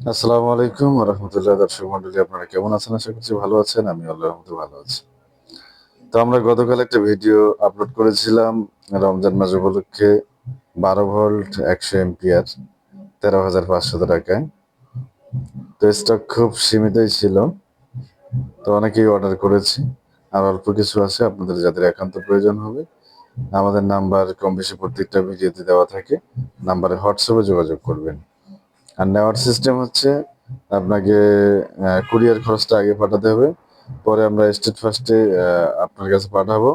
আসসালামু আলাইকুম রহমতুল্লাহ। দর্শক মন্ডলী, আপনারা কেমন আছেন? আশা করছি ভালো আছেন। আমি আল্লাহর রহমতে ভালো আছি। তো আমরা গতকাল একটা ভিডিও আপলোড করেছিলাম রমজান মাস উপলক্ষে, 12 ভোল্ট 100 এম্পিয়ার 13,500 টাকায়। তো স্টক খুব সীমিতই ছিল, তো অনেকেই অর্ডার করেছি। আর অল্প কিছু আছে, আপনাদের যাদের একান্ত প্রয়োজন হবে আমাদের নাম্বার কম বেশি প্রত্যেকটা ভিডিওতে দেওয়া থাকে, নাম্বারে হোয়াটসঅ্যাপে যোগাযোগ করবেন। আর নেওয়ার সিস্টেম হচ্ছে, আপনাকে কুরিয়ার খরচটা আগে পাঠাতে হবে, পরে আমরা স্টেট ফার্স্টে আপনার কাছে পাঠাবো।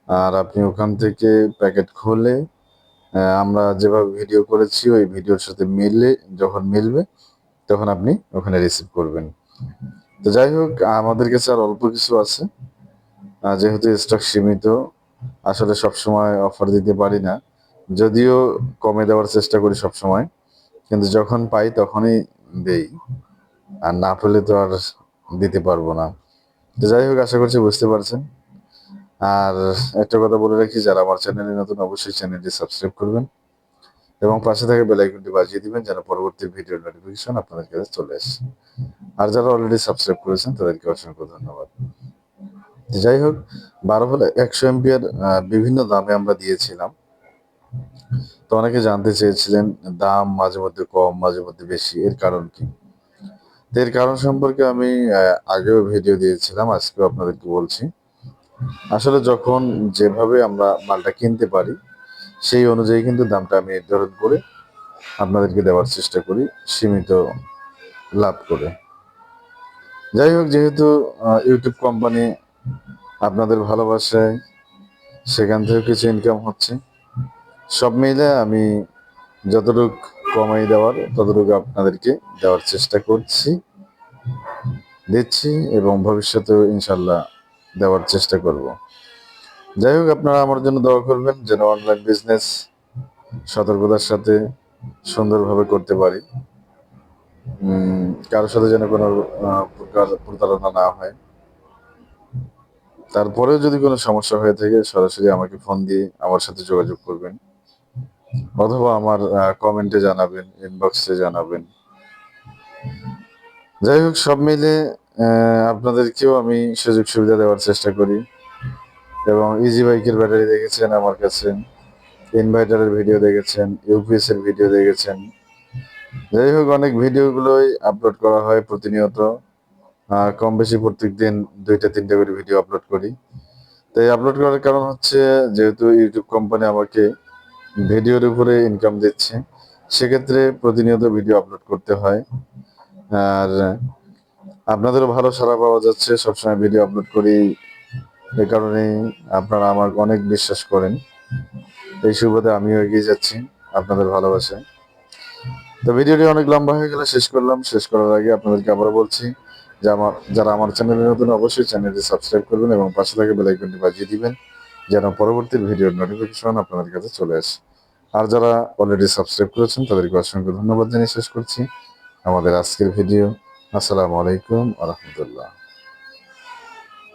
আর আপনি ওখান থেকে প্যাকেট খুলে আমরা যেভাবে ভিডিও করেছি ওই ভিডিওর সাথে মিলে যখন মিলবে তখন আপনি ওখানে রিসিভ করবেন। তো যাই হোক, আমাদের কাছে আর অল্প কিছু আছে, যেহেতু স্টক সীমিত, আসলে সবসময় অফার দিতে পারি না, যদিও কমে দেওয়ার চেষ্টা করি সবসময়, কিন্তু যখন পাই তখনই দেই, আর না পেলে তো আর দিতে পারবো না। তো যাই হোক, আশা করছি বুঝতে পারছেন। আর একটা কথা বলে রাখি, যারা আমার চ্যানেলে নতুন অবশ্যই চ্যানেলটি সাবস্ক্রাইব করবেন এবং পাশে থাকা বেল আইকনটি বাজিয়ে দিবেন যেন পরবর্তী ভিডিওর নোটিফিকেশন আপনাদের কাছে চলে আসে। আর যারা অলরেডি সাবস্ক্রাইব করেছেন তাদেরকে অসংখ্য ধন্যবাদ। যাই হোক, 12 ভোল্ট 100 এম্পিয়ার বিভিন্ন দামে আমরা দিয়েছিলাম। তো অনেকে জানতে চেয়েছিলেন দাম মাঝে মধ্যে কম মাঝে মধ্যে বেশি, এর কারণ কি? তো এর কারণ সম্পর্কে আমি আগেও ভিডিও দিয়েছিলাম, আজকেও আপনাদেরকে বলছি। আসলে যখন যেভাবে আমরা মালটা কিনতে পারি সেই অনুযায়ী কিন্তু দামটা আমি নির্ধারণ করে আপনাদেরকে দেওয়ার চেষ্টা করি, সীমিত লাভ করে। যাই হোক, যেহেতু ইউটিউব কোম্পানি আপনাদের ভালোবাসায় সেখান থেকে কিছু ইনকাম হচ্ছে, সব মিলে আমি যতটুকু কমাই দেওয়ার ততটুকু আপনাদেরকে দেওয়ার চেষ্টা করছি, দিচ্ছি এবং ভবিষ্যতেও ইনশাল্লাহ দেওয়ার চেষ্টা করব। যাই হোক, আপনারা আমার জন্য দোয়া করবেন যেন অনলাইন বিজনেস সতর্কতার সাথে সুন্দরভাবে করতে পারি, কারোর সাথে যেন কোনো প্রকার প্রতারণা না হয়। তারপরেও যদি কোনো সমস্যা হয়ে থাকে সরাসরি আমাকে ফোন দিয়ে আমার সাথে যোগাযোগ করবেন, অথবা আমার কমেন্টে জানাবেন, ইনবক্সে জানাবেন। যাই হোক, সব মিলে আপনাদেরকেও আমি সুযোগ সুবিধা দেওয়ার চেষ্টা করি। এবং ইজি বাইকের ব্যাটারি দেখেছেন আমার কাছে, ইনভার্টারের ভিডিও দেখেছেন, ইউপিএস এর ভিডিও দেখেছেন। যাই হোক, অনেক ভিডিওগুলোই আপলোড করা হয় প্রতিনিয়ত, কম বেশি প্রত্যেক দিন 2টা 3টা করে ভিডিও আপলোড করি। তাই আপলোড করার কারণ হচ্ছে, যেহেতু ইউটিউব কোম্পানি আমাকে ভিডিওর উপরে ইনকাম দিচ্ছে, সেক্ষেত্রে প্রতিনিয়ত ভিডিও আপলোড করতে হয়। আর আপনাদেরও ভালো সাড়া পাওয়া যাচ্ছে, সবসময় ভিডিও আপলোড করি, এ কারণেই আপনারা আমার অনেক বিশ্বাস করেন। এই সুবাদে আমিও এগিয়ে যাচ্ছি আপনাদের ভালোবাসায়। তো ভিডিওটি অনেক লম্বা হয়ে গেলে শেষ করলাম। শেষ করার আগে আপনাদেরকে আবারও বলছি যে যারা আমার চ্যানেলে নতুন অবশ্যই চ্যানেলটি সাবস্ক্রাইব করবেন এবং পাশে থাকা বেল আইকনটি বাজিয়ে দিবেন যেন পরবর্তী ভিডিওর নোটিফিকেশন আপনাদের কাছে চলে আসে। আর যারা অলরেডি সাবস্ক্রাইব করেছেন তাদেরকে অসংখ্য ধন্যবাদ জানিয়ে শেষ করছি আমাদের আজকের ভিডিও। আসসালামু আলাইকুম ওয়া রাহমাতুল্লাহ।